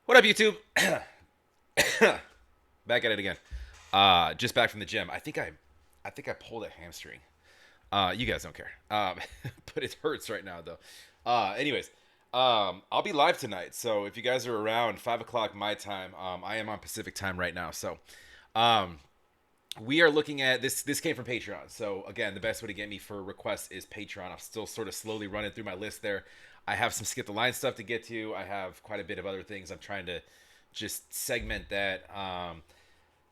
What up, YouTube? Back at it again. Just back from the gym. I think I pulled a hamstring. You guys don't care. But it hurts right now though. Anyways, I'll be live tonight. So if you guys are around 5 o'clock my time, I am on Pacific time right now. So, um, we are looking at this. This came from Patreon. So again, the best way to get me for requests is Patreon. I'm still sort of slowly running through my list there. I have some skip the line stuff to get to. I have quite a bit of other things. I'm trying to just segment that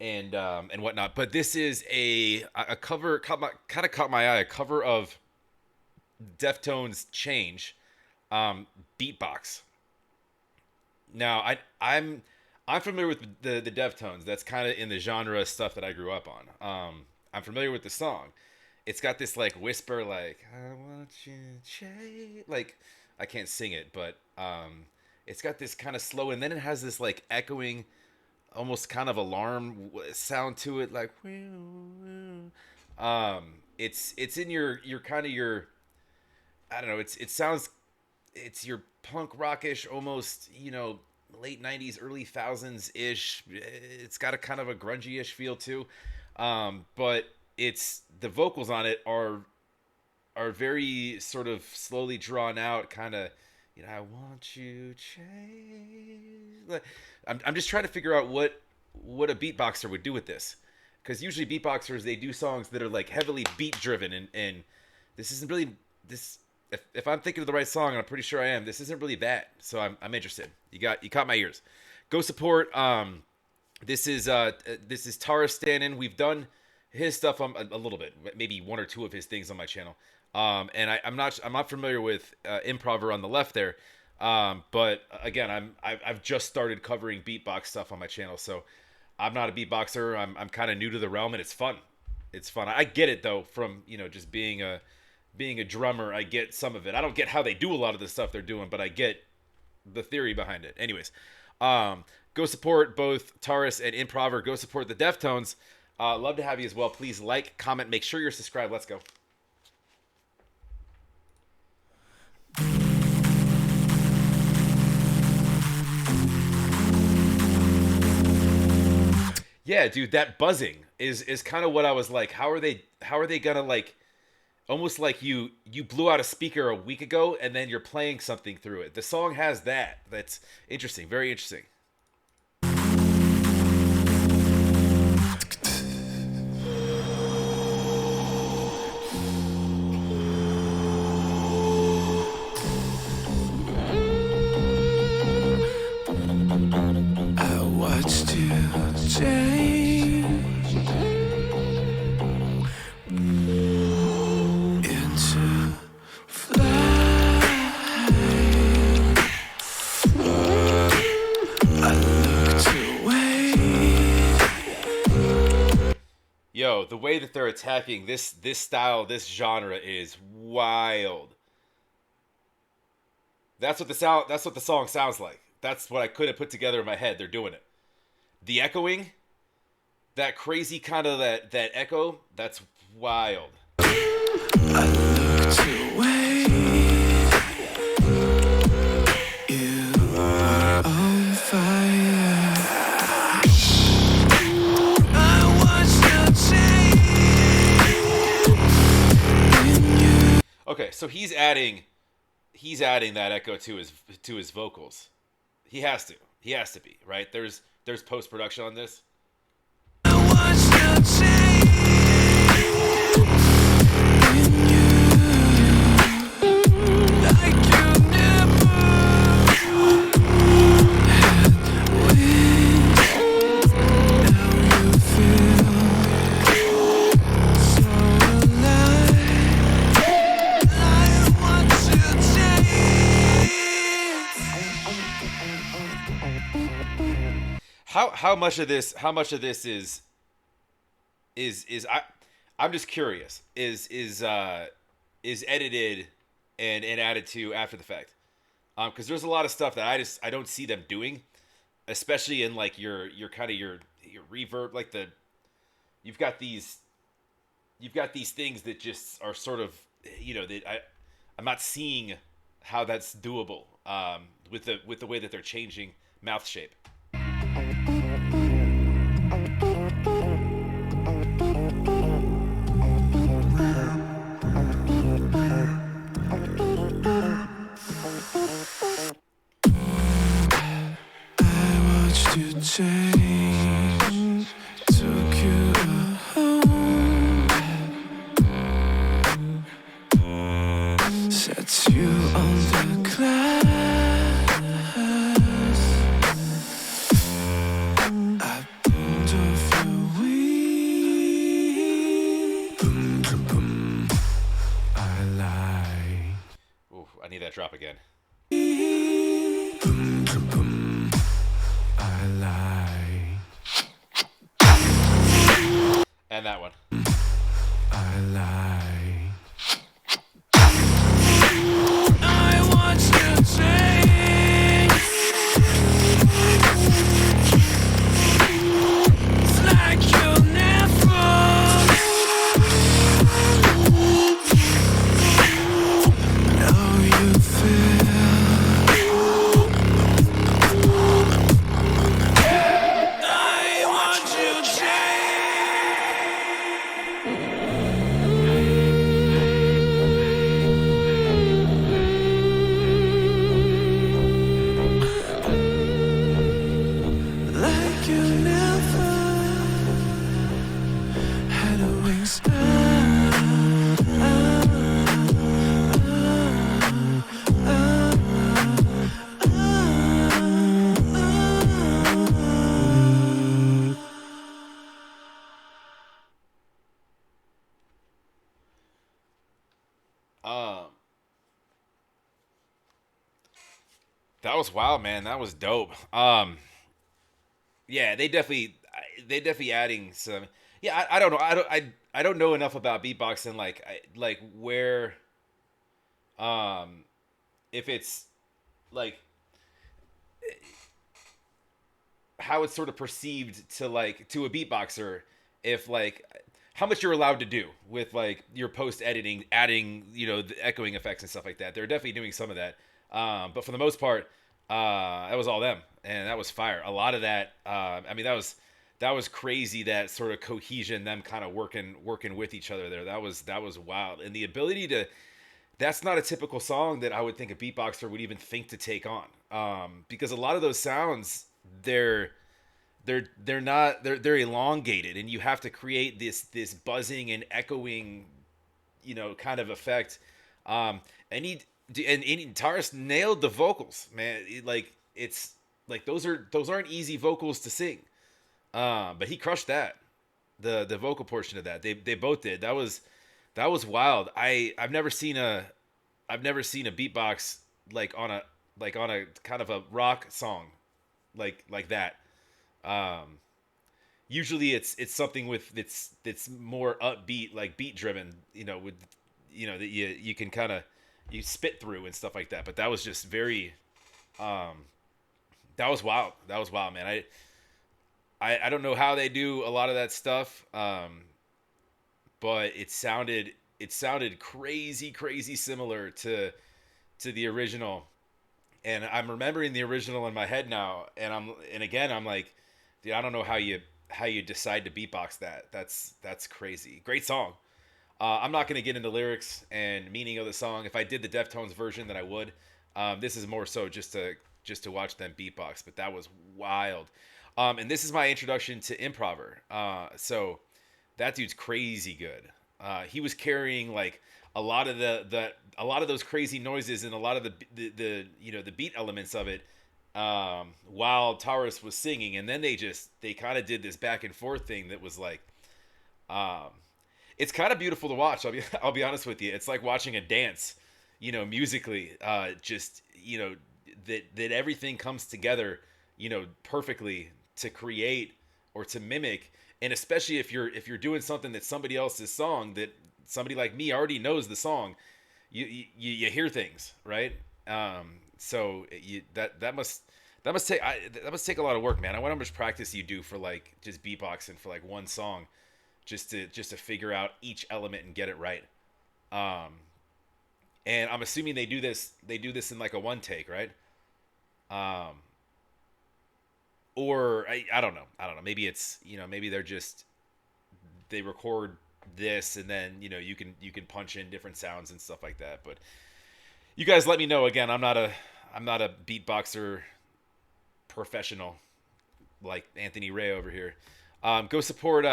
and whatnot. But this is a cover kind of caught my eye. A cover of Deftones Change, Beatbox. Now I'm familiar with the Deftones. That's kind of in the genre of stuff that I grew up on. I'm familiar with the song. It's got this like whisper, like I want you to change. Like I can't sing it, but it's got this kind of slow, and then it has this like echoing, almost kind of alarm sound to it, like. It's in your kind of your, I don't know. It sounds, it's your punk rockish, almost, late '90s, early thousands ish. It's got a kind of a grungy ish feel too, but it's the vocals on it are very sort of slowly drawn out, kind of. I want you change. Like, I'm just trying to figure out what a beatboxer would do with this, because usually beatboxers, they do songs that are like heavily beat driven, and this isn't really this. If I'm thinking of the right song, and I'm pretty sure I am, this isn't really that. So I'm interested. You caught my ears. Go support. This is Taras Stanin. We've done his stuff on a little bit, maybe one or two of his things on my channel. And I'm not familiar with Improver on the left there. But again, I've just started covering beatbox stuff on my channel, so I'm not a beatboxer. I'm kind of new to the realm, and it's fun. It's fun. I get it though, from just being a drummer. I get some of it. I don't get how they do a lot of the stuff they're doing, but I get the theory behind it. Anyways, go support both Taras and Improver. Go support the Deftones. Love to have you as well. Please like, comment, make sure you're subscribed. Let's go. Yeah, dude, that buzzing is kind of what I was like. How are they gonna like, almost like you blew out a speaker a week ago and then you're playing something through it. The song has that. That's interesting. Very interesting. I watched you change into fly. I looked away. Yo, the way that they're attacking this style, this genre is wild. That's what the song sounds like. That's what I could have put together in my head. They're doing it. The echoing, that crazy kind of that echo, that's wild. I looked away. You were on fire. I watched you change. Okay, so he's adding that echo to his vocals. He has to. He has to be, right? There's post production on this. I watched you change. Like you never had wings. Now you feel so alive. I want to change. How much of this is I'm just curious, is edited and added to after the fact, because there's a lot of stuff that I don't see them doing, especially in like your kind of your reverb, like you've got these you've got these things that just are sort of, that I'm not seeing how that's doable. with the way that they're changing mouth shape. Watched you change, took you home, set you on the glass. I boomed off your wings. Boom, boom, boom. I lie. Ooh, I need that drop again. Boom, boom, boom. I lie. And that one. I lie. I want you to change. It's like you'll never know you feel. I want you to change. Like you never had a wingspan. Um, that was wild, man. That was dope. Yeah, they definitely adding some. Yeah, I don't know. I don't know enough about beatboxing. Like where, um, if it's like how it's sort of perceived to like to a beatboxer, if like how much you're allowed to do with like your post editing, adding the echoing effects and stuff like that. They're definitely doing some of that, but for the most part, that was all them, and that was fire. A lot of that, I mean, that was crazy. That sort of cohesion, them kind of working with each other there. That was wild, and the ability to. That's not a typical song that I would think a beatboxer would even think to take on, because a lot of those sounds they're they're elongated, and you have to create this buzzing and echoing kind of effect. And Taras nailed the vocals, man. It's like those aren't easy vocals to sing, but he crushed that, the vocal portion of that. They both did. That was wild. I've never seen a beatbox like on a kind of a rock song like that. Um, Usually it's something with it's more upbeat, like beat driven, with that you can kind of you spit through and stuff like that. But that was just very um that was wild. That was wild, man. I don't know how they do a lot of that stuff. But it sounded crazy similar to the original. And I'm remembering the original in my head now, and again I'm like, dude, I don't know how you decide to beatbox that. That's crazy. Great song. I'm not gonna get into lyrics and meaning of the song. If I did the Deftones version, then I would. This is more so just to watch them beatbox. But that was wild. And this is my introduction to Improver. So that dude's crazy good. He was carrying like a lot of a lot of those crazy noises and a lot of the the beat elements of it, while Taras was singing, and then they kind of did this back and forth thing that was like, um, it's kind of beautiful to watch. I'll be honest with you. It's like watching a dance, musically. Just that everything comes together, perfectly to create or to mimic, and especially if you're doing something that's somebody else's song that somebody like me already knows the song, you hear things, right? So that must take a lot of work, man. I wonder how much practice you do for like just beatboxing for like one song, just to figure out each element and get it right. Um, and I'm assuming they do this in like a one take, right? Um, or I don't know. I don't know. Maybe it's, maybe they record this, and then you can punch in different sounds and stuff like that. But you guys let me know. Again, I'm not a beatboxer professional like Anthony Ray over here. Go support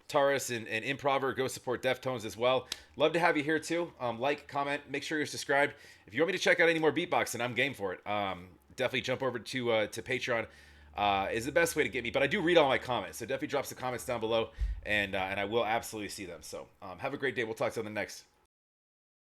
Taras and Improver. Go support Deftones as well. Love to have you here too. Like, comment, make sure you're subscribed. If you want me to check out any more beatboxing, I'm game for it. Definitely jump over to Patreon. Is the best way to get me, but I do read all my comments, so definitely drop some comments down below, and I will absolutely see them. So have a great day. We'll talk to you on the next.